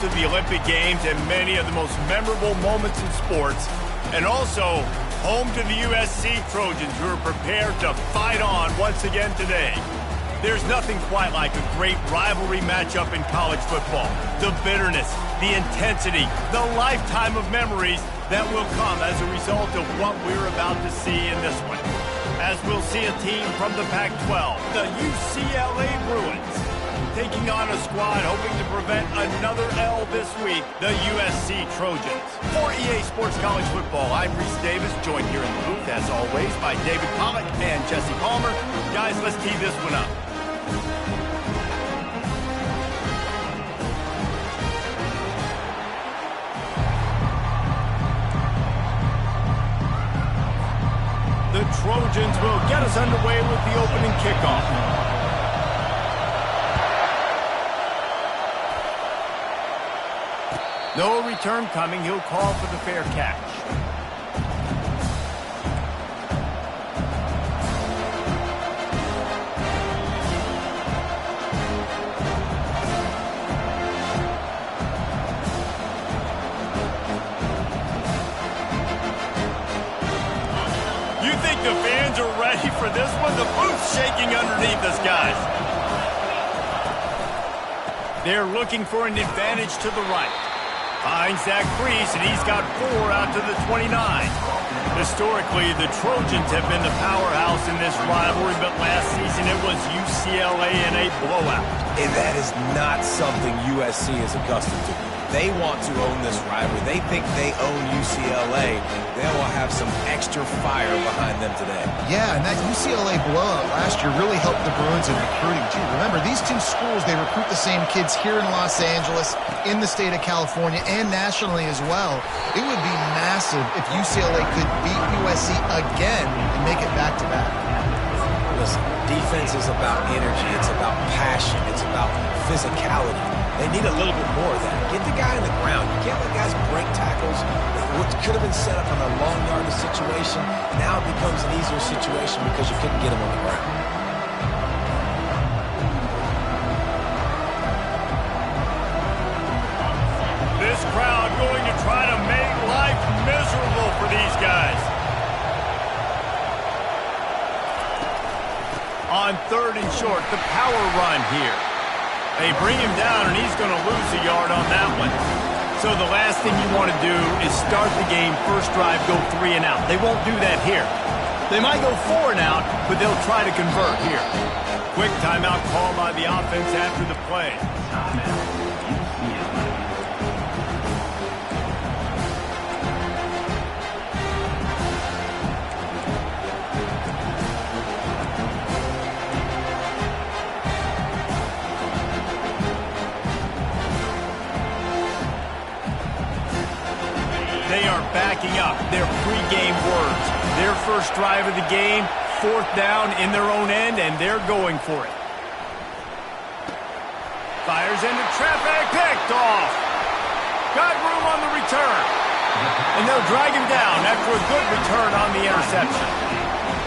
to the Olympic Games and many of the most memorable moments in sports, and also home to the USC Trojans, who are prepared to fight on once again today. There's nothing quite like a great rivalry matchup in college football. The bitterness, the intensity, the lifetime of memories that will come as a result of what we're about to see in this one. As we'll see a team from the Pac-12, the UCLA Bruins, taking on a squad hoping to prevent another L this week, the USC Trojans. For EA Sports College Football, I'm Reese Davis, joined here in the booth, as always, by David Pollack and Jesse Palmer. Guys, let's tee this one up. The Trojans will get us underway with the opening kickoff. No return coming. He'll call for the fair catch. You think the fans are ready for this one? The booth's shaking underneath us, guys. They're looking for an advantage to the right. Finds that crease, and he's got 4 out to the 29. Historically, the Trojans have been the powerhouse in this rivalry, but last season it was UCLA in a blowout. And that is not something USC is accustomed to. They want to own this rivalry. They think they own UCLA. They will have some extra fire behind them today. Yeah, and that UCLA blowout last year really helped the Bruins in recruiting, too. Remember, these two schools, they recruit the same kids here in Los Angeles, in the state of California, and nationally as well. It would be massive if UCLA could beat USC again and make it back-to-back. Listen, defense is about energy. It's about passion. It's about physicality. They need a little bit more of that. Get the guy on the ground. You can't let guys break tackles. What could have been set up on a long yardage situation, now it becomes an easier situation because you couldn't get him on the ground. This crowd going to try to make life miserable for these guys. On 3rd and short, the power run here. They bring him down, and he's going to lose a yard on that one. So the last thing you want to do is start the game, first drive, go 3 and out. They won't do that here. They might go 4 and out, but they'll try to convert here. Quick timeout call by the offense after the play. They are backing up their pregame words. Their first drive of the game, 4th down in their own end, and they're going for it. Fires into traffic, picked off. Got room on the return. And they'll drag him down after a good return on the interception.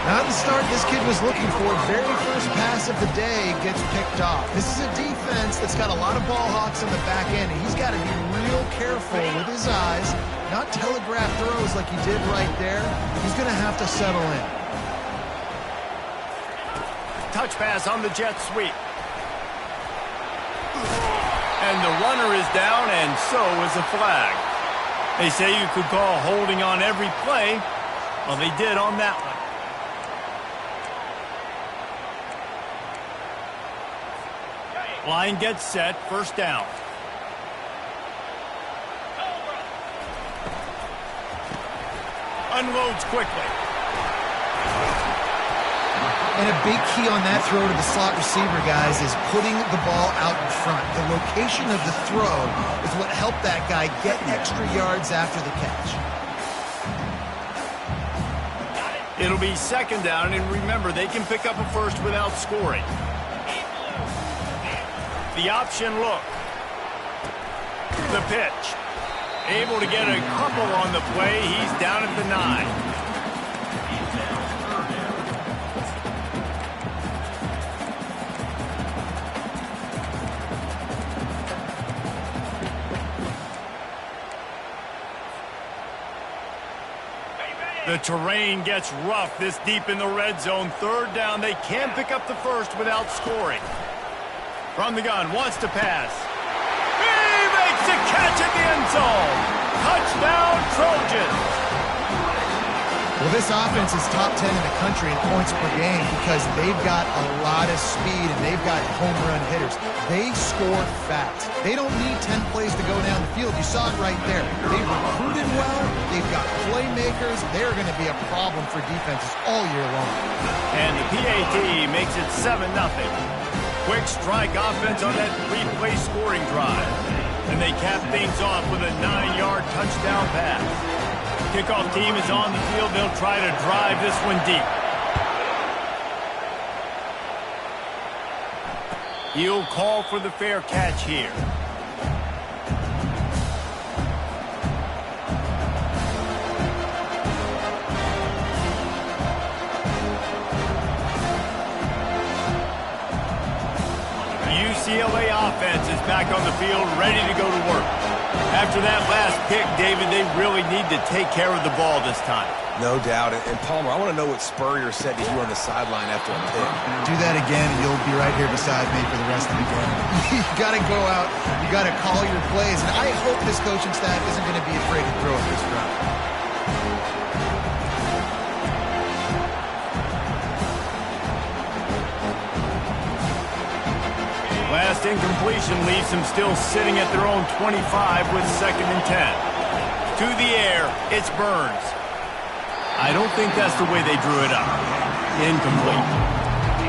Not the start this kid was looking for. Very first pass of the day gets picked off. This is a defense that's got a lot of ball hawks in the back end, and he's got to be real careful with his eyes, not telegraph throws like he did right there. He's going to have to settle in. Touch pass on the jet sweep. And the runner is down, and so is a flag. They say you could call holding on every play. Well, they did on that one. Line gets set, 1st down. Unloads quickly. And a big key on that throw to the slot receiver, guys, is putting the ball out in front. The location of the throw is what helped that guy get extra yards after the catch. It'll be 2nd down, and remember, they can pick up a first without scoring. The option look. The pitch. Able to get a couple on the play. He's down at the 9. The terrain gets rough this deep in the red zone. Third down, they can pick up the first without scoring. From the gun, wants to pass. He makes a catch at the end zone. Touchdown, Trojans. Well, this offense is top 10 in the country in points per game because they've got a lot of speed and they've got home run hitters. They score fast. They don't need 10 plays to go down the field. You saw it right there. They recruited well. They've got playmakers. They're going to be a problem for defenses all year long. And the PAT makes it 7-0. Quick strike offense on that three-play scoring drive. And they cap things off with a 9-yard touchdown pass. Kickoff team is on the field. They'll try to drive this one deep. He'll call for the fair catch here. The UCLA offense is back on the field, ready to go to work. After that last pick, David, they really need to take care of the ball this time. No doubt. And Palmer, I want to know what Spurrier said to you on the sideline after a pick. Do that again, and you'll be right here beside me for the rest of the game. You got to go out. You got to call your plays. And I hope this coaching staff isn't going to be afraid to throw at this drive. Last incompletion leaves them still sitting at their own 25 with 2nd and 10. To the air, it's Burns. I don't think that's the way they drew it up. Incomplete.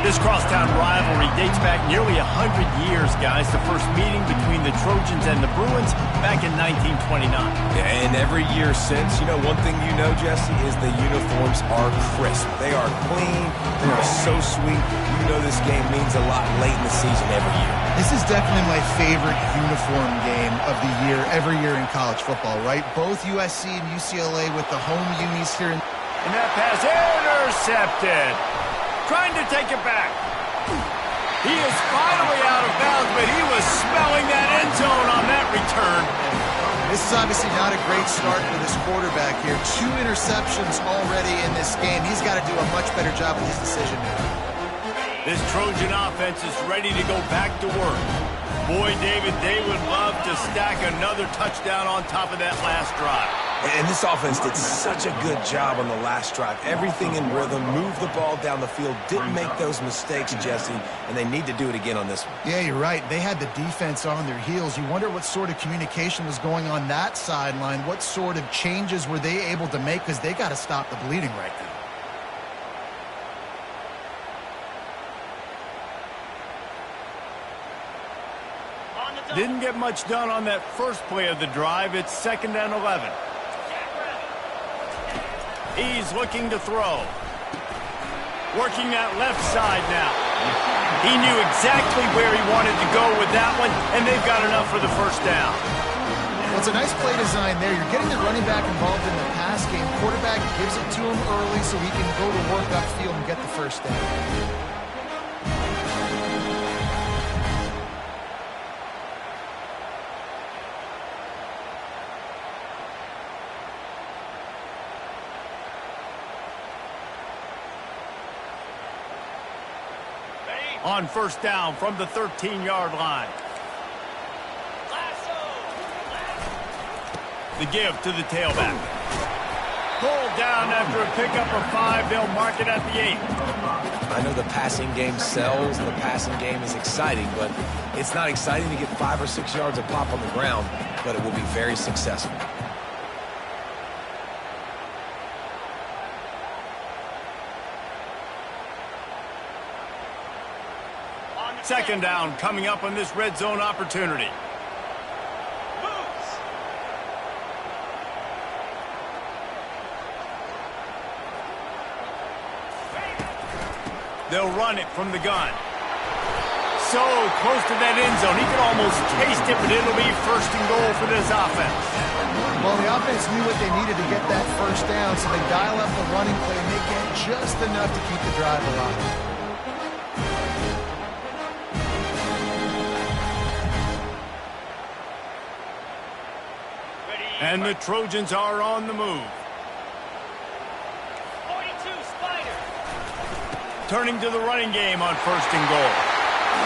This crosstown rivalry dates back nearly 100 years, guys. The first meeting between the Trojans and the Bruins back in 1929. Yeah, and every year since, you know, one thing you know, Jesse, is the uniforms are crisp. They are clean. They are so sweet. You know this game means a lot late in the season every year. This is definitely my favorite uniform game of the year, every year in college football, right? Both USC and UCLA with the home unis here. And that pass intercepted. Trying to take it back. He is finally out of bounds, but he was smelling that end zone on that return. This is obviously not a great start for this quarterback here. 2 interceptions already in this game. He's got to do a much better job with his decision making. This Trojan offense is ready to go back to work. Boy, David, they would love to stack another touchdown on top of that last drive. And this offense did such a good job on the last drive. Everything in rhythm, moved the ball down the field, didn't make those mistakes, Jesse, and they need to do it again on this one. Yeah, you're right. They had the defense on their heels. You wonder what sort of communication was going on that sideline. What sort of changes were they able to make? Because they got to stop the bleeding right now. Didn't get much done on that first play of the drive. It's 2nd and 11. He's looking to throw. Working that left side now. He knew exactly where he wanted to go with that one, and they've got enough for the first down. Well, it's a nice play design there. You're getting the running back involved in the pass game. Quarterback gives it to him early so he can go to work upfield and get the first down. On first down from the 13-yard line. The give to the tailback. Pulled down after a pickup of 5. They'll mark it at the 8. I know the passing game sells, and the passing game is exciting, but it's not exciting to get 5 or 6 yards of pop on the ground, but it will be very successful. Second down coming up on this red zone opportunity. They'll run it from the gun. So close to that end zone. He can almost taste it, but it'll be 1st and goal for this offense. Well, the offense knew what they needed to get that first down, so they dial up the running play and they get just enough to keep the drive alive. And the Trojans are on the move. turning to the running game on 1st and goal.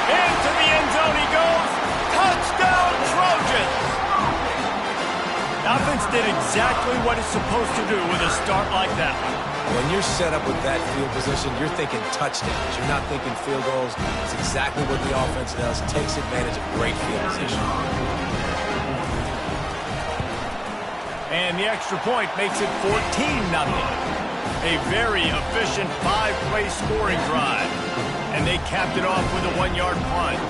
Into the end zone he goes. Touchdown, Trojans! The offense did exactly what it's supposed to do with a start like that one. When you're set up with that field position, you're thinking touchdowns. You're not thinking field goals. It's exactly what the offense does. Takes advantage of great field position. And the extra point makes it 14-0. A very efficient 5-play scoring drive. And they capped it off with a 1-yard plunge.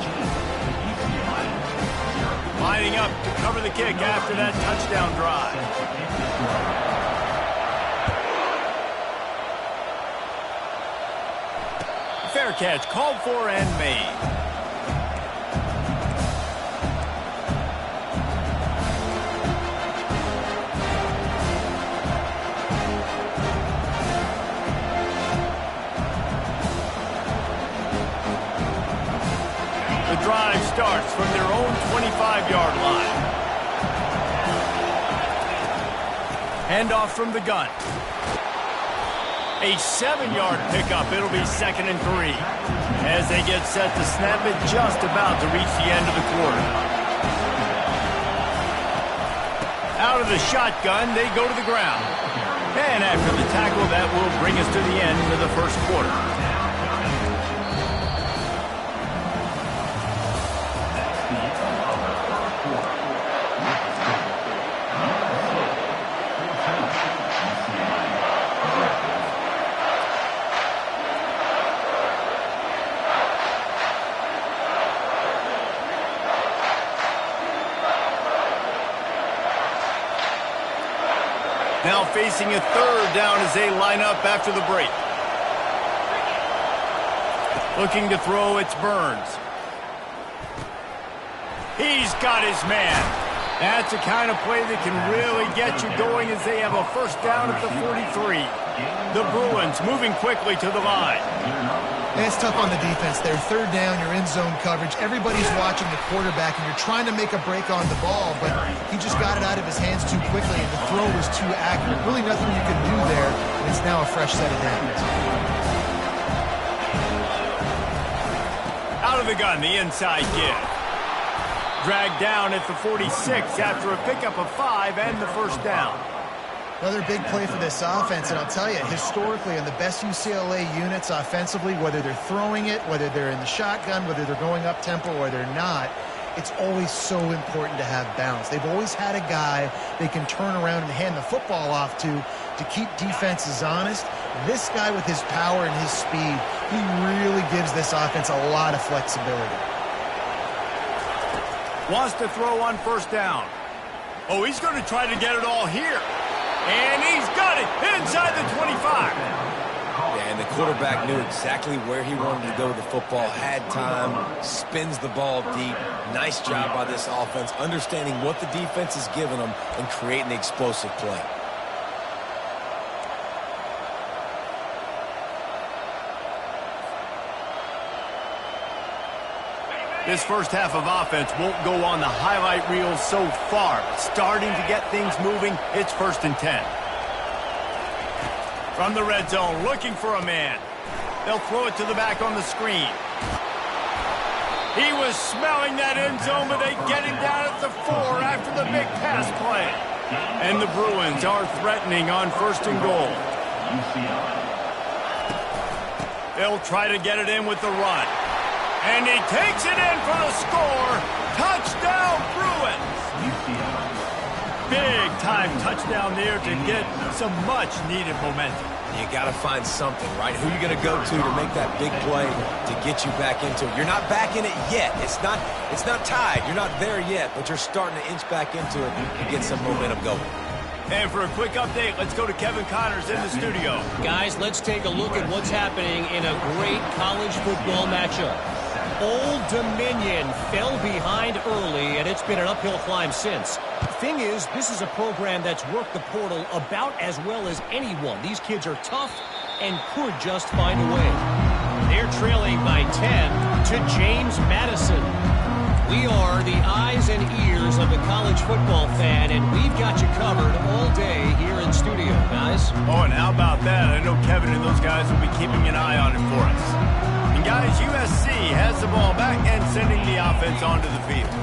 Lining up to cover the kick after that touchdown drive. Fair catch called for and made. The drive starts from their own 25-yard line. Handoff from the gun. A 7-yard pickup. It'll be 2nd and 3. As they get set to snap it, just about to reach the end of the quarter. Out of the shotgun, they go to the ground. And after the tackle, that will bring us to the end of the 1st quarter. Now facing a 3rd down as they line up after the break. Looking to throw, it's Burns. He's got his man. That's the kind of play that can really get you going as they have a 1st down at the 43. The Bruins moving quickly to the line. And it's tough on the defense there. 3rd down, you're in zone coverage. Everybody's watching the quarterback, and you're trying to make a break on the ball, but he just got it out of his hands too quickly, and the throw was too accurate. Really nothing you can do there, and it's now a fresh set of downs. Out of the gun, the inside give. Dragged down at the 46 after a pickup of 5 and the 1st down. Another big play for this offense, and I'll tell you, historically, in the best UCLA units offensively, whether they're throwing it, whether they're in the shotgun, whether they're going up-tempo or they're not, it's always so important to have balance. They've always had a guy they can turn around and hand the football off to keep defenses honest. This guy with his power and his speed, he really gives this offense a lot of flexibility. Wants to throw on 1st down. Oh, he's going to try to get it all here. And he's got it inside the 25. Yeah, and the quarterback knew exactly where he wanted to go with the football, had time, spins the ball deep. Nice job by this offense, understanding what the defense is giving them and creating the explosive play. This 1st half of offense won't go on the highlight reel so far. Starting to get things moving, it's 1st and 10. From the red zone, looking for a man. They'll throw it to the back on the screen. He was smelling that end zone, but they get him down at the 4 after the big pass play. And the Bruins are threatening on 1st and goal. They'll try to get it in with the run. And he takes it in for the score. Touchdown, Bruins. Big-time touchdown there to get some much-needed momentum. You got to find something, right? Who are you going to go to make that big play to get you back into it? You're not back in it yet. It's not tied. You're not there yet, but you're starting to inch back into it and get some momentum going. And for a quick update, let's go to Kevin Connors in the studio. Guys, let's take a look at what's happening in a great college football matchup. Old Dominion fell behind early, and it's been an uphill climb since. Thing is, this is a program that's worked the portal about as well as anyone. These kids are tough and could just find a way. They're trailing by 10 to James Madison. We are the eyes and ears of the college football fan, and we've got you covered all day here in studio, guys. Oh, and how about that? I know Kevin and those guys will be keeping an eye on it for us. And guys, USC has the ball back and sending the offense onto the field.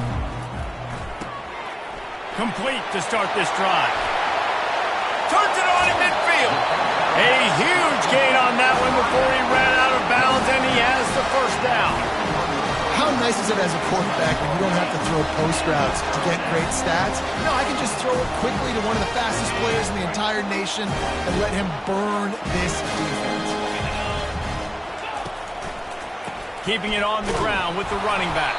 Complete to start this drive. Turns it on in midfield. A huge gain on that one before he ran out of bounds, and he has the first down. How nice is it as a quarterback when you don't have to throw post routes to get great stats? No, I can just throw it quickly to one of the fastest players in the entire nation and let him burn this defense. Keeping it on the ground with the running back.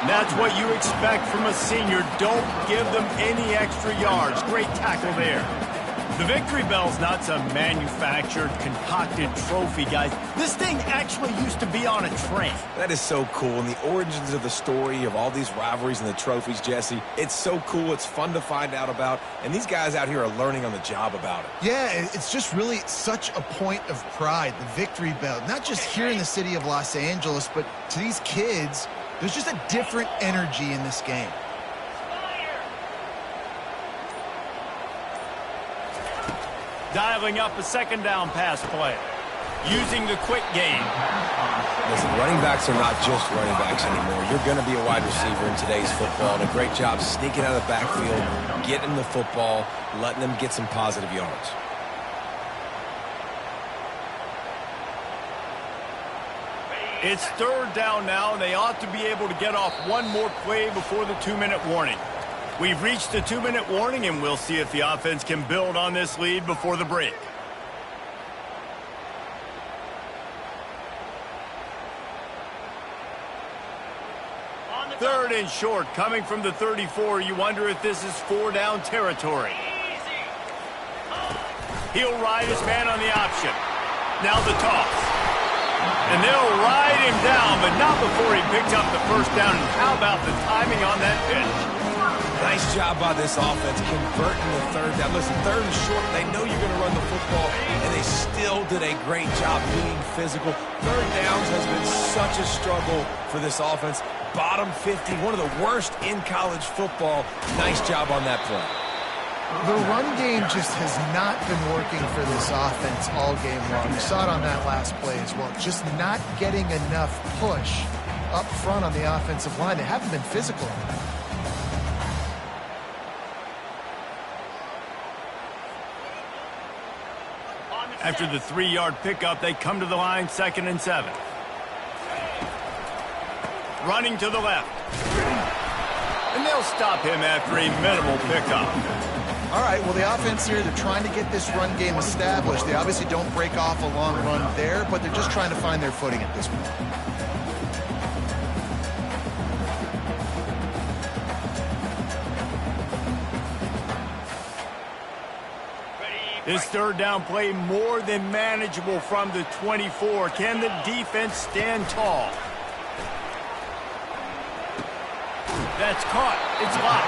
And that's what you expect from a senior. Don't give them any extra yards. Great tackle there. The victory bell's not some manufactured, concocted trophy, guys. This thing actually used to be on a train. That is so cool. And the origins of the story of all these rivalries and the trophies, Jesse, it's so cool. It's fun to find out about. And these guys out here are learning on the job about it. Yeah, it's just really such a point of pride, the victory bell. Not just here in the city of Los Angeles, but to these kids, there's just a different energy in this game. Dialing up a second down pass play. Using the quick game. Listen, running backs are not just running backs anymore. You're going to be a wide receiver in today's football. And a great job sneaking out of the backfield, getting the football, letting them get some positive yards. It's third down now, and they ought to be able to get off one more play before the 2-minute warning. We've reached the 2-minute warning, and we'll see if the offense can build on this lead before the break. Third and short, coming from the 34. You wonder if this is 4-down territory. He'll ride his man on the option. Now the toss. And they'll ride him down, but not before he picks up the first down. And how about the timing on that pitch? Nice job by this offense converting the third down. Listen, third and short, they know you're going to run the football, and they still did a great job being physical. Third downs has been such a struggle for this offense. Bottom 50, one of the worst in college football. Nice job on that play. The run game just has not been working for this offense all game long. You saw it on that last play as well. Just not getting enough push up front on the offensive line. They haven't been physical. After the 3-yard pickup, they come to the line, 2nd and 7. Running to the left. And they'll stop him after a minimal pickup. All right, well, the offense here, they're trying to get this run game established. They obviously don't break off a long run there, but they're just trying to find their footing at this point. This third down play more than manageable from the 24. Can the defense stand tall? That's caught. It's locked.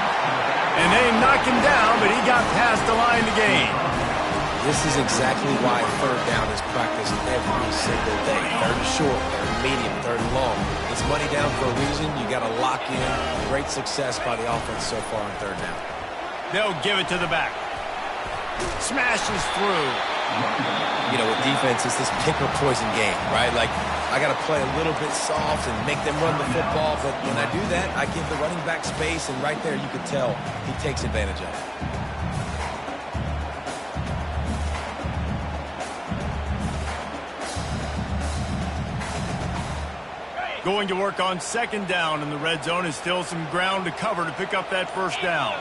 And they knock him down, but he got past the line to gain. This is exactly why third down is practiced every single day. Third and short, third and medium, third and long. It's money down for a reason. You got to lock in. Great success by the offense so far on third down. They'll give it to the back. Smashes through. You know, with defense, it's this pick or poison game, right? Like, I got to play a little bit soft and make them run the football, but when I do that, I give the running back space, and right there you can tell he takes advantage of it. Going to work on 2nd down in the red zone is still some ground to cover to pick up that first down.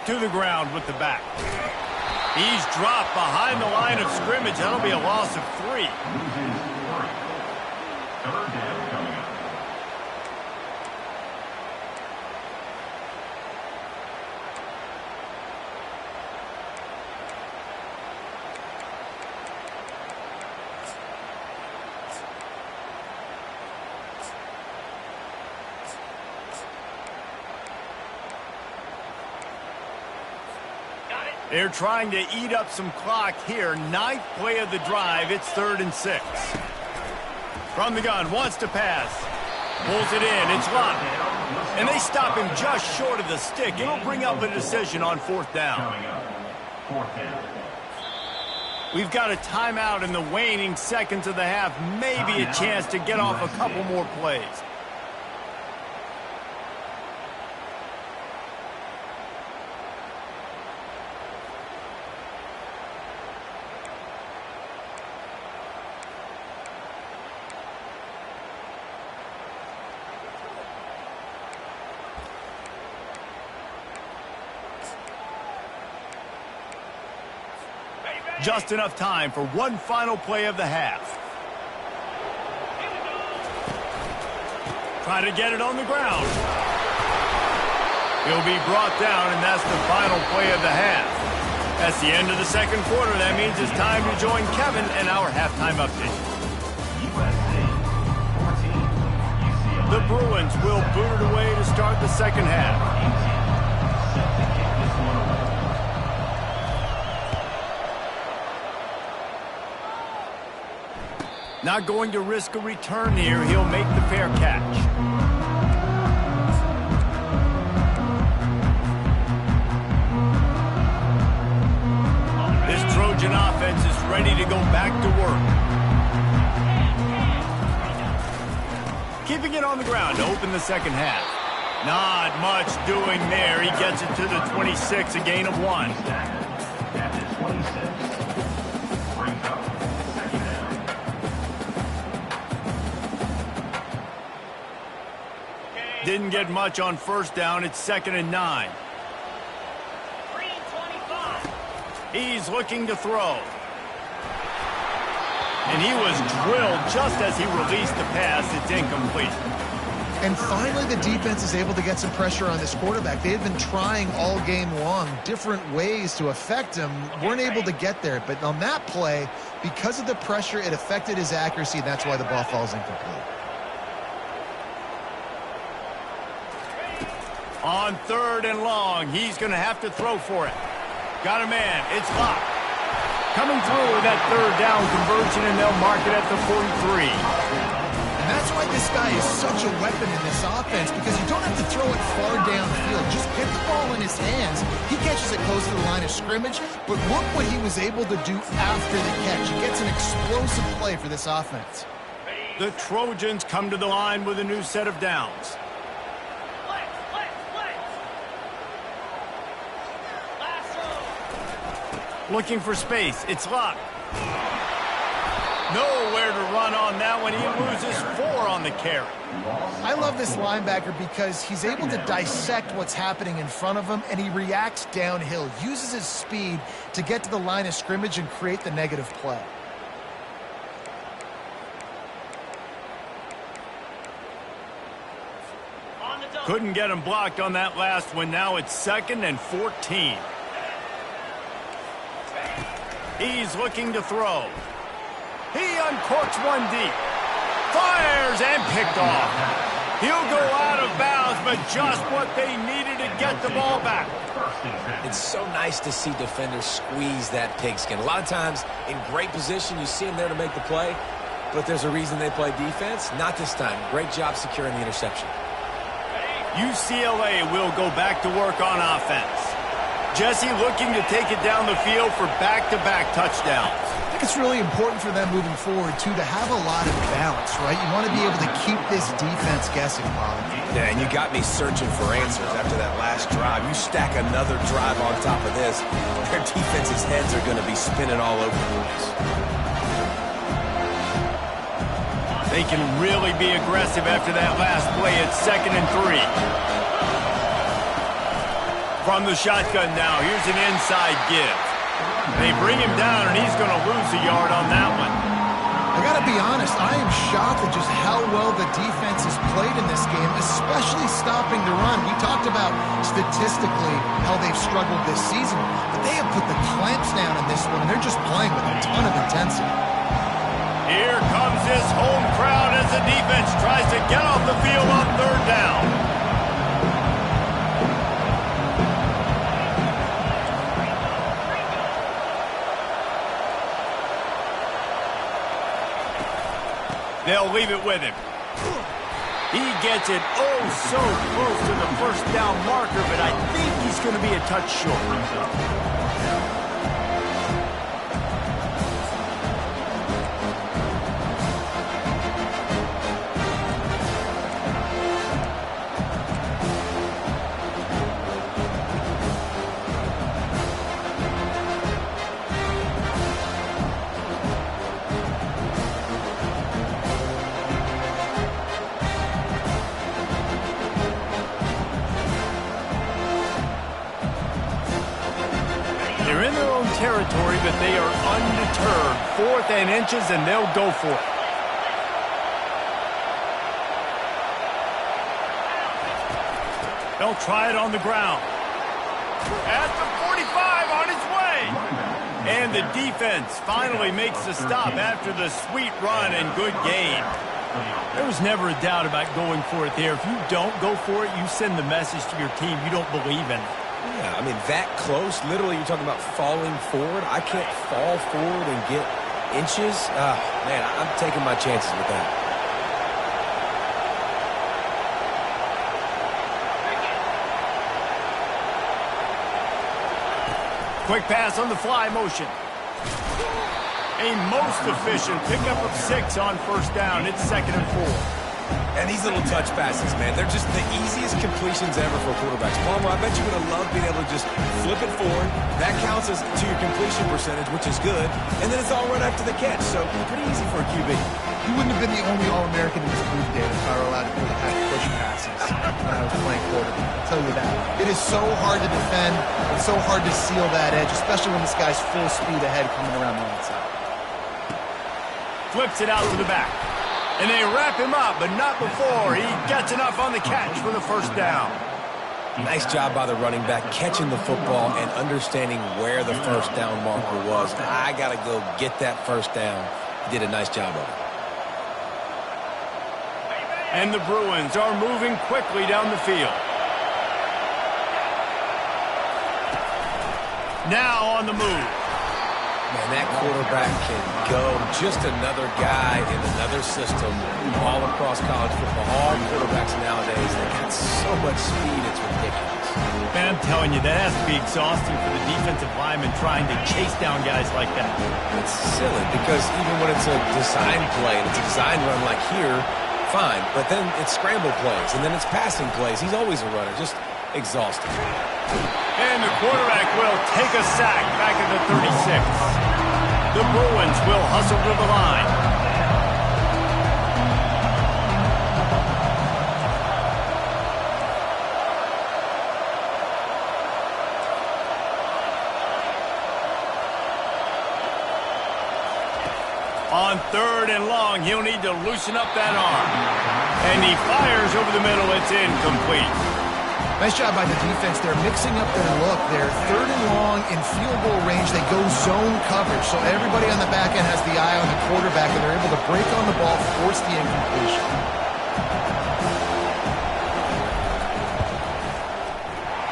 To the ground with the back. He's dropped behind the line of scrimmage. That'll be a loss of 3. They're trying to eat up some clock here. 9th play of the drive. It's 3rd and 6. From the gun, wants to pass. Pulls it in. It's locked. And they stop him just short of the stick. It'll bring up a decision on 4th down. We've got a timeout in the waning seconds of the half. Maybe a chance to get off a couple more plays. Just enough time for one final play of the half. Try to get it on the ground. He'll be brought down, and that's the final play of the half. That's the end of the second quarter. That means it's time to join Kevin in our halftime update. The Bruins will boot it away to start the second half. Not going to risk a return here. He'll make the fair catch. This Trojan offense is ready to go back to work. Keeping it on the ground to open the second half. Not much doing there. He gets it to the 26, a gain of 1. Didn't get much on 1st down. It's 2nd and 9. He's looking to throw. And he was drilled just as he released the pass. It's incomplete. And finally, the defense is able to get some pressure on this quarterback. They had been trying all game long different ways to affect him. Weren't able to get there. But on that play, because of the pressure, it affected his accuracy. That's why the ball falls incomplete. On 3rd and long, he's going to have to throw for it. Got a man. It's locked. Coming through with that 3rd down conversion, and they'll mark it at the 43. And that's why this guy is such a weapon in this offense, because you don't have to throw it far downfield. Just get the ball in his hands. He catches it close to the line of scrimmage, but look what he was able to do after the catch. He gets an explosive play for this offense. The Trojans come to the line with a new set of downs. Looking for space. It's locked. Nowhere to run on that one. He loses 4 on the carry. I love this linebacker because he's able to dissect what's happening in front of him, and he reacts downhill, uses his speed to get to the line of scrimmage and create the negative play. Couldn't get him blocked on that last one. Now it's 2nd and 14. He's looking to throw. He uncorks one deep. Fires and picked off. He'll go out of bounds, but just what they needed to get the ball back. It's so nice to see defenders squeeze that pigskin. A lot of times in great position, you see them there to make the play, but there's a reason they play defense. Not this time. Great job securing the interception. UCLA will go back to work on offense. Jesse looking to take it down the field for back-to-back touchdowns. I think it's really important for them moving forward, too, to have a lot of balance, right? You want to be able to keep this defense guessing, Bob. Yeah, and you got me searching for answers after that last drive. You stack another drive on top of this, their defense's heads are going to be spinning all over the place. They can really be aggressive after that last play. It's 2nd and 3. From the shotgun now, here's an inside give. They bring him down, and he's going to lose a yard on that one. I got to be honest, I am shocked at just how well the defense has played in this game, especially stopping the run. We talked about statistically how they've struggled this season, but they have put the clamps down in this one, and they're just playing with a ton of intensity. Here comes this home crowd as the defense tries to get off the field on 3rd down. They'll leave it with him. He gets it oh so close to the first down marker, but I think he's going to be a touch short. They're in their own territory, but they are undeterred. 4th and inches, and they'll go for it. They'll try it on the ground. At the 45, on its way. And the defense finally makes the stop after the sweet run and good gain. There was never a doubt about going for it there. If you don't go for it, you send the message to your team you don't believe in it. Yeah, I mean, that close, literally you're talking about falling forward. I can't fall forward and get inches. Man, I'm taking my chances with that. Quick pass on the fly motion. A most efficient pickup of 6 on first down. It's 2nd and 4. And these little touch passes, man, they're just the easiest completions ever for quarterbacks. Palmer, I bet you would have loved being able to just flip it forward. That counts as to your completion percentage, which is good. And then it's all run after the catch, so pretty easy for a QB. You wouldn't have been the only All-American in this group, Dave, if I were allowed to do the push passes when I was playing quarterback. I'll tell you that. It is so hard to defend. It's so hard to seal that edge, especially when this guy's full speed ahead coming around the outside. Flips it out to the back. And they wrap him up, but not before he gets enough on the catch for the first down. Nice job by the running back, catching the football and understanding where the first down marker was. I got to go get that first down. He did a nice job of it. And the Bruins are moving quickly down the field. Now on the move. Man, that quarterback can go. Just another guy in another system all across college football. All quarterbacks nowadays, they got so much speed, it's ridiculous. Man, I'm telling you, that has to be exhausting for the defensive lineman trying to chase down guys like that. It's silly because even when it's a design play and it's a design run like here, fine. But then it's scramble plays and then it's passing plays. He's always a runner. Just exhausting. And the quarterback will take a sack back at the 36. The Bruins will hustle to the line. On 3rd and long, he'll need to loosen up that arm. And he fires over the middle. It's incomplete. Nice job by the defense. They're mixing up their look. They're 3rd and long in field goal range. They go zone coverage. So everybody on the back end has the eye on the quarterback, and they're able to break on the ball, force the incompletion.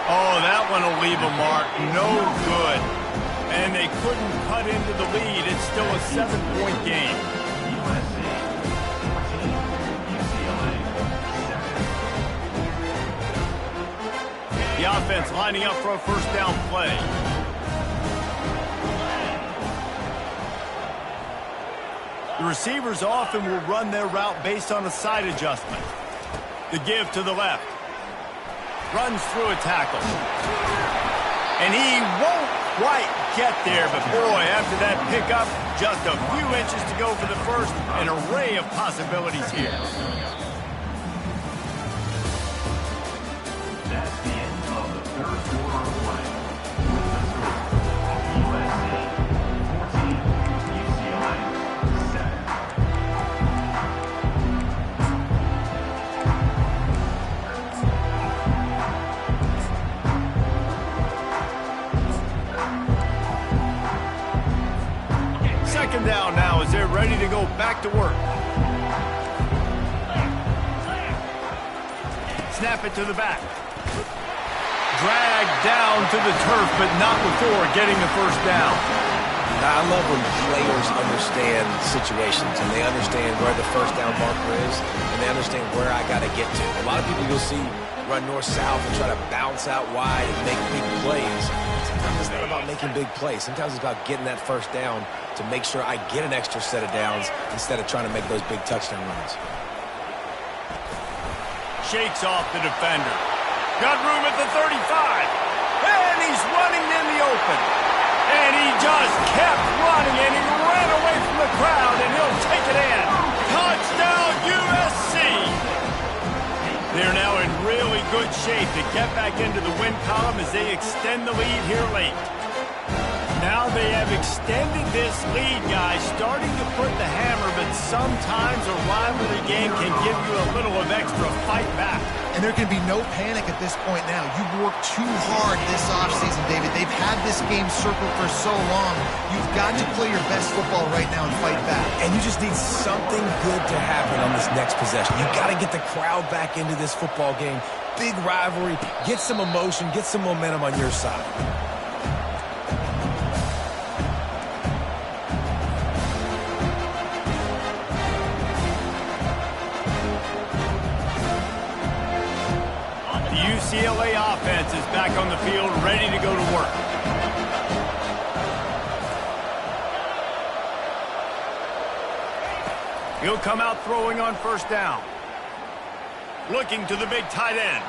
Oh, that one will leave a mark. No good. And they couldn't cut into the lead. It's still a 7-point game. The offense lining up for a first down play. The receivers often will run their route based on a side adjustment. The give to the left. Runs through a tackle. And he won't quite get there, but boy, after that pickup, just a few inches to go for the first. An array of possibilities here. That's the end of the third quarter of play. USC 14, UCLA 7. Second down now as they're ready to go back to work. Snap it to the back. Dragged down to the turf, but not before getting the first down. I love when players understand situations and they understand where the first down marker is and they understand where I got to get to. A lot of people you'll see run north-south and try to bounce out wide and make big plays. Sometimes it's not about making big plays. Sometimes it's about getting that first down to make sure I get an extra set of downs instead of trying to make those big touchdown runs. Shakes off the defender. Got room at the 35. And he's running in the open. And he just kept running, and he ran away from the crowd, and he'll take it in. Touchdown, USC! They're now in really good shape to get back into the win column as they extend the lead here late. Now they have extended this lead, guys, starting to put the hammer, but sometimes a rivalry game can give you a little of extra fight back. And there can be no panic at this point now. You've worked too hard this offseason, David. They've had this game circled for so long. You've got to play your best football right now and fight back. And you just need something good to happen on this next possession. You got to get the crowd back into this football game. Big rivalry. Get some emotion. Get some momentum on your side. UCLA offense is back on the field, ready to go to work. He'll come out throwing on first down. Looking to the big tight end.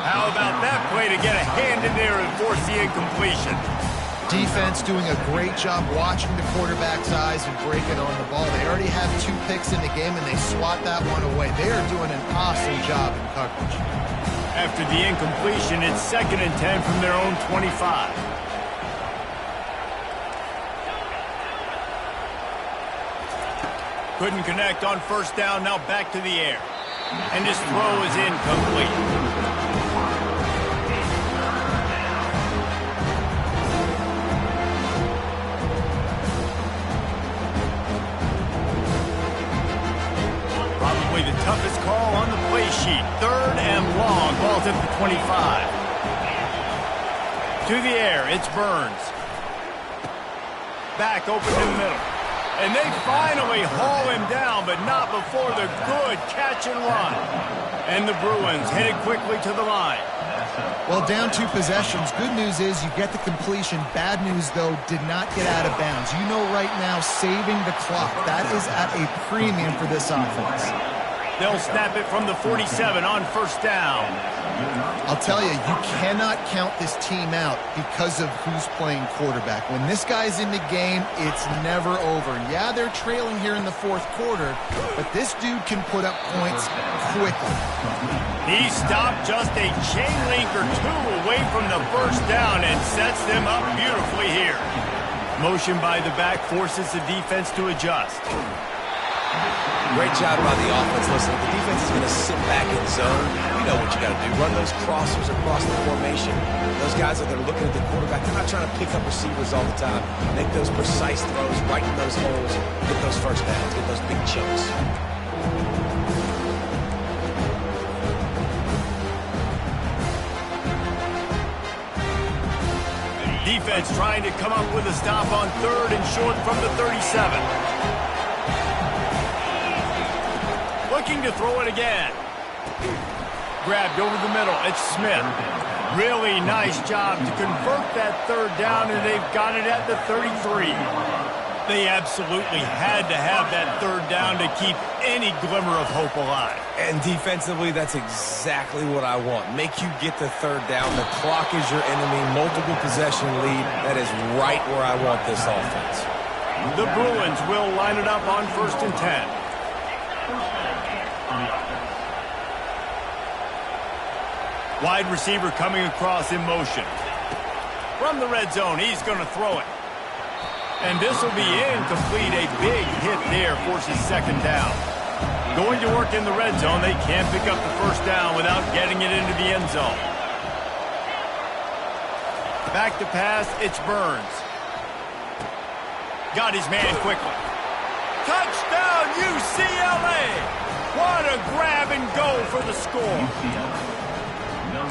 How about that play to get a hand in there and force the incompletion? Defense doing a great job watching the quarterback's eyes and breaking on the ball. They already have 2 picks in the game, and they swat that one away. They are doing an awesome job in coverage. After the incompletion, it's 2nd and 10 from their own 25. Couldn't connect on first down, now back to the air. And his throw is incomplete. Probably the toughest call on the play sheet. 3rd and long. Ball's at the 25. To the air. It's Burns. Back open to the middle. And they finally haul him down, but not before the good catch and run. And the Bruins headed quickly to the line. Well, down 2 possessions. Good news is you get the completion. Bad news, though, did not get out of bounds. You know right now, saving the clock, that is at a premium for this offense. They'll snap it from the 47 on first down. I'll tell you, you cannot count this team out because of who's playing quarterback. When this guy's in the game, it's never over. Yeah, they're trailing here in the 4th quarter, but this dude can put up points quickly. He stopped just a chain link or 2 away from the first down and sets them up beautifully here. Motion by the back forces the defense to adjust. Great job by the offense. Listen, if the defense is going to sit back in zone, you know what you got to do. Run those crossers across the formation. Those guys that are looking at the quarterback, they're not trying to pick up receivers all the time. Make those precise throws right in those holes. Get those first downs. Get those big chunks. Defense trying to come up with a stop on 3rd and short from the 37. Looking to throw it again. Grabbed over the middle. It's Smith. Really nice job to convert that 3rd down, and they've got it at the 33. They absolutely had to have that 3rd down to keep any glimmer of hope alive. And defensively, that's exactly what I want. Make you get the 3rd down. The clock is your enemy. Multiple possession lead. That is right where I want this offense. The Bruins will line it up on 1st and 10. Wide receiver coming across in motion. From the red zone, he's going to throw it. And this will be incomplete. A big hit there forces 2nd down. Going to work in the red zone. They can't pick up the first down without getting it into the end zone. Back to pass, it's Burns. Got his man quickly. Touchdown, UCLA! What a grab and go for the score.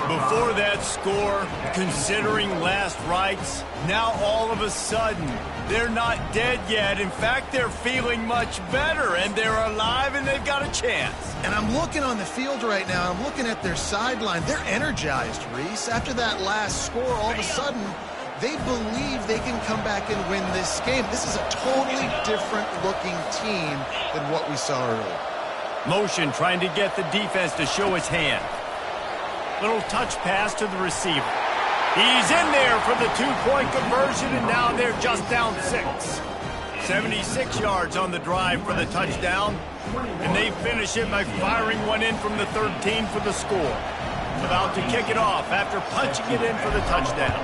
Before that score, considering last rites, now all of a sudden, they're not dead yet. In fact, they're feeling much better, and they're alive, and they've got a chance. And I'm looking on the field right now. I'm looking at their sideline. They're energized, Reese. After that last score, all of a sudden, they believe they can come back and win this game. This is a totally different-looking team than what we saw earlier. Motion trying to get the defense to show his hand. Little touch pass to the receiver. He's in there for the two-point conversion, and now they're just down 6. 76 yards on the drive for the touchdown, and they finish it by firing one in from the 13 for the score. About to kick it off after punching it in for the touchdown.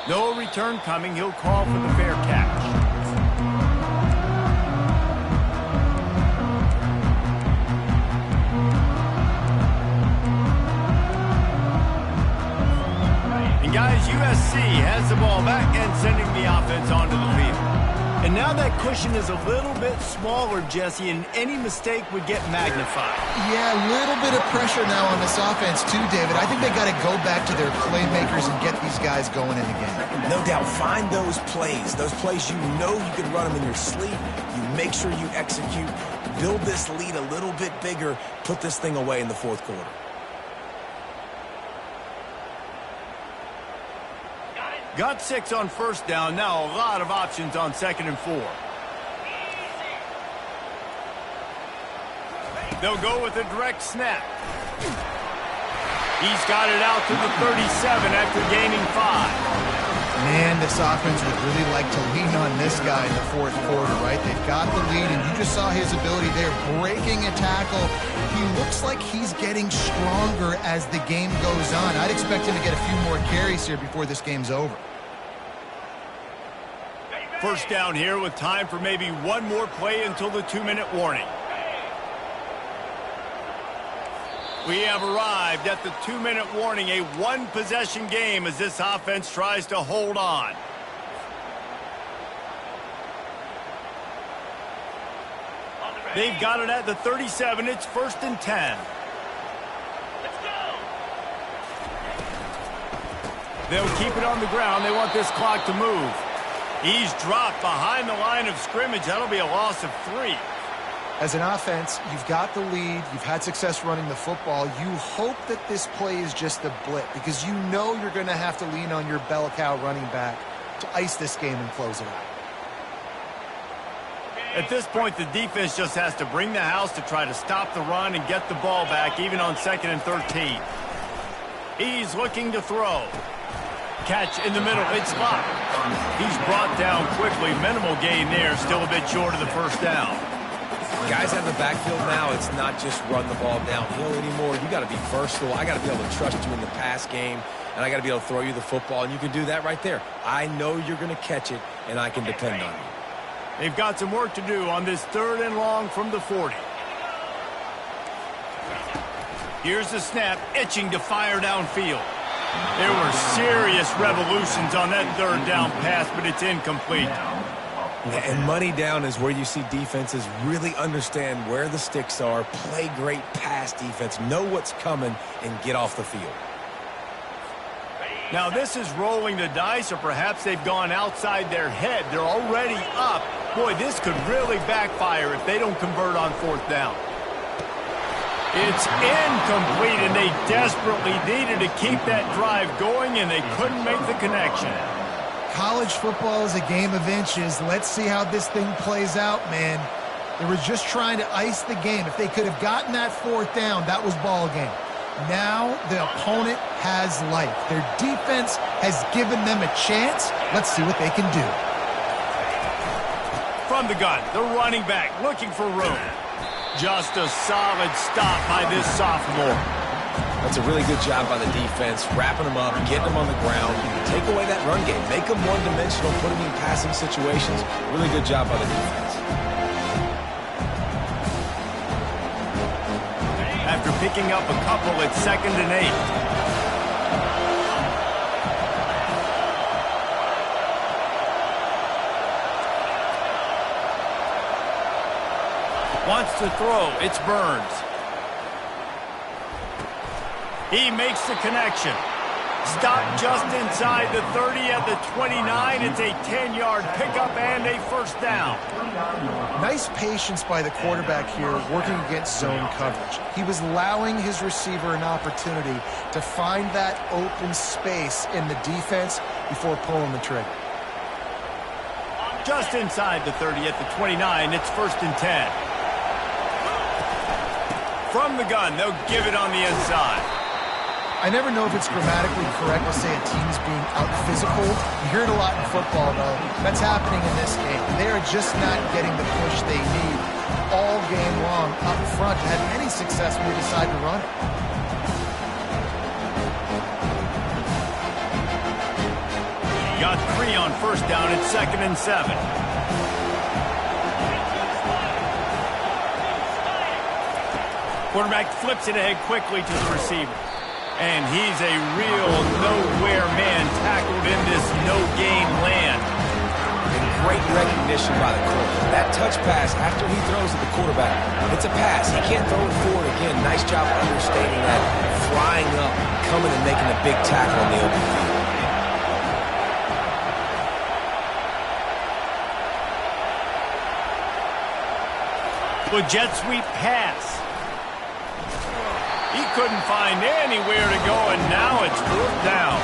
No return coming. He'll call for the fair catch. And guys, USC has the ball back and sending the offense onto the field. And now that cushion is a little bit smaller, Jesse, and any mistake would get magnified. Yeah, a little bit of pressure now on this offense too, David. I think they got to go back to their playmakers and get these guys going in the game. No doubt, find those plays you know you can run them in your sleep. You make sure you execute, build this lead a little bit bigger, put this thing away in the fourth quarter. Got 6 on first down. Now a lot of options on 2nd and 4. They'll go with a direct snap. He's got it out to the 37 after gaining 5. Man, this offense would really like to lean on this guy in the fourth quarter, right? They've got the lead, and you just saw his ability there, breaking a tackle. He looks like he's getting stronger as the game goes on. I'd expect him to get a few more carries here before this game's over. First down here with time for maybe one more play until the 2-minute warning. We have arrived at the 2-minute warning, a one-possession game as this offense tries to hold on. They've got it at the 37. It's 1st and 10. They'll keep it on the ground. They want this clock to move. He's dropped behind the line of scrimmage. That'll be a loss of 3. As an offense, you've got the lead. You've had success running the football. You hope that this play is just a blip because you know you're going to have to lean on your bell cow running back to ice this game and close it out. At this point, the defense just has to bring the house to try to stop the run and get the ball back, even on 2nd and 13. He's looking to throw. Catch in the middle. It's blocked. He's brought down quickly. Minimal gain there. Still a bit short of the first down. Guys out in the backfield now, it's not just run the ball downhill anymore. You got to be versatile. I got to be able to trust you in the pass game, and I got to be able to throw you the football, and you can do that right there. I know you're going to catch it, and I can depend on you. They've got some work to do on this 3rd and long from the 40. Here's the snap, itching to fire downfield. There were serious revolutions on that 3rd down pass, but it's incomplete. And money down is where you see defenses really understand where the sticks are, play great pass defense, know what's coming, and get off the field. Now this is rolling the dice, or perhaps they've gone outside their head. They're already up. Boy, this could really backfire if they don't convert on 4th down. It's incomplete, and they desperately needed to keep that drive going, and they couldn't make the connection. College football is a game of inches. Let's see how this thing plays out, man. They were just trying to ice the game. If they could have gotten that 4th down, that was ball game. Now the opponent has life. Their defense has given them a chance. Let's see what they can do. From the gun, the running back looking for room. Just a solid stop by this sophomore. That's a really good job by the defense, wrapping them up, getting them on the ground. Take away that run game. Make them one-dimensional, put them in passing situations. Really good job by the defense. After picking up a couple, it's 2nd and 8. Wants to throw. It's Burns. He makes the connection. Stop just inside the 30 at the 29. It's a 10-yard pickup and a first down. Nice patience by the quarterback here working against zone coverage. He was allowing his receiver an opportunity to find that open space in the defense before pulling the trigger. Just inside the 30 at the 29, it's first and 10. From the gun, they'll give it on the inside. I never know if it's grammatically correct to say a team's being out-physical. You hear it a lot in football, though. That's happening in this game. They are just not getting the push they need all game long up front to have any success when they decide to run it. Got 3 on first down. It's 2nd and 7. Quarterback flips it ahead quickly to the receiver. And he's a real nowhere man tackled in this no-game land. And great recognition by the quarterback. That touch pass after he throws at the quarterback, it's a pass. He can't throw it forward again. Nice job understanding that, flying up, coming and making a big tackle in the open field. With jet sweep pass. He couldn't find anywhere to go, and now it's 4th down.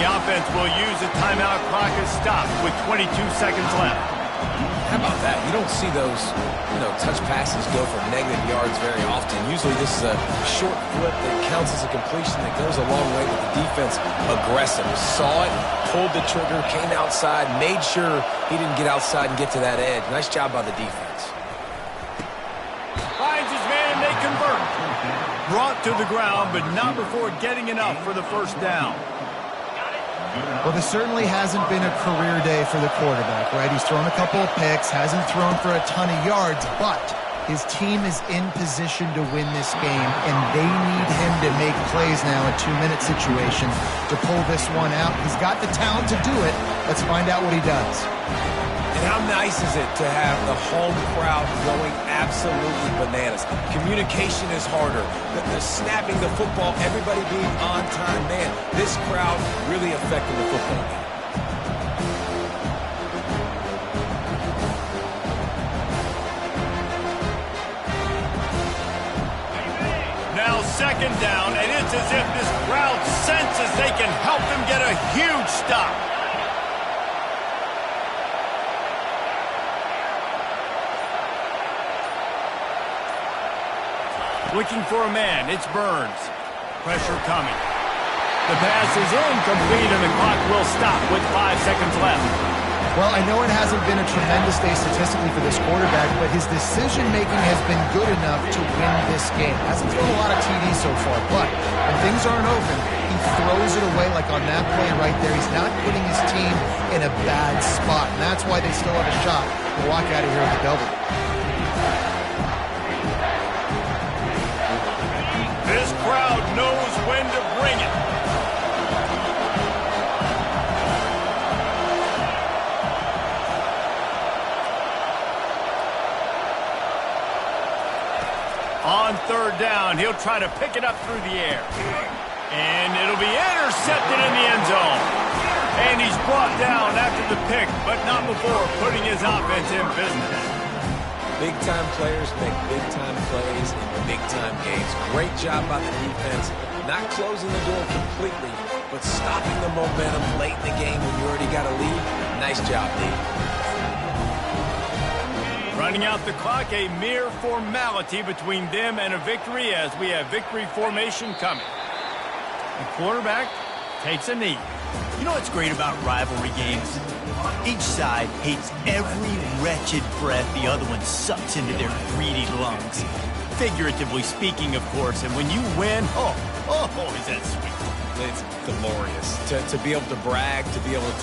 The offense will use the timeout clock as stopped with 22 seconds left. How about that? You don't see those, touch passes go for negative yards very often. Usually this is a short flip that counts as a completion that goes a long way, but the defense aggressive. Saw it, pulled the trigger, came outside, made sure he didn't get outside and get to that edge. Nice job by the defense. Finds his man, and they convert. Brought to the ground, but not before getting enough for the first down. Well, this certainly hasn't been a career day for the quarterback, right? He's thrown a couple of picks, hasn't thrown for a ton of yards, but his team is in position to win this game, and they need him to make plays now in 2-minute situations to pull this one out. He's got the talent to do it. Let's find out what he does. And how nice is it to have the home crowd going absolutely bananas? Communication is harder. The snapping the football, everybody being on time. Man, this crowd really affecting the football game. Now 2nd down, and it's as if this crowd senses they can help them get a huge stop. Looking for a man, it's Burns. Pressure coming. The pass is incomplete, and the clock will stop with 5 seconds left. Well, I know it hasn't been a tremendous day statistically for this quarterback, but his decision-making has been good enough to win this game. Hasn't thrown a lot of TDs so far, but when things aren't open, he throws it away like on that play right there. He's not putting his team in a bad spot, and that's why they still have a shot to walk out of here with a W. This crowd knows when to bring it. On 3rd down, he'll try to pick it up through the air. And it'll be intercepted in the end zone. And he's brought down after the pick, but not before putting his offense in business. Big-time players make big-time plays in big-time games. Great job by the defense. Not closing the door completely, but stopping the momentum late in the game when you already got a lead. Nice job, Dave. Running out the clock, a mere formality between them and a victory as we have victory formation coming. The quarterback takes a knee. You know what's great about rivalry games? Each side hates every wretched breath the other one sucks into their greedy lungs. Figuratively speaking, of course, and when you win, oh, is that sweet. It's glorious to be able to brag, to be able to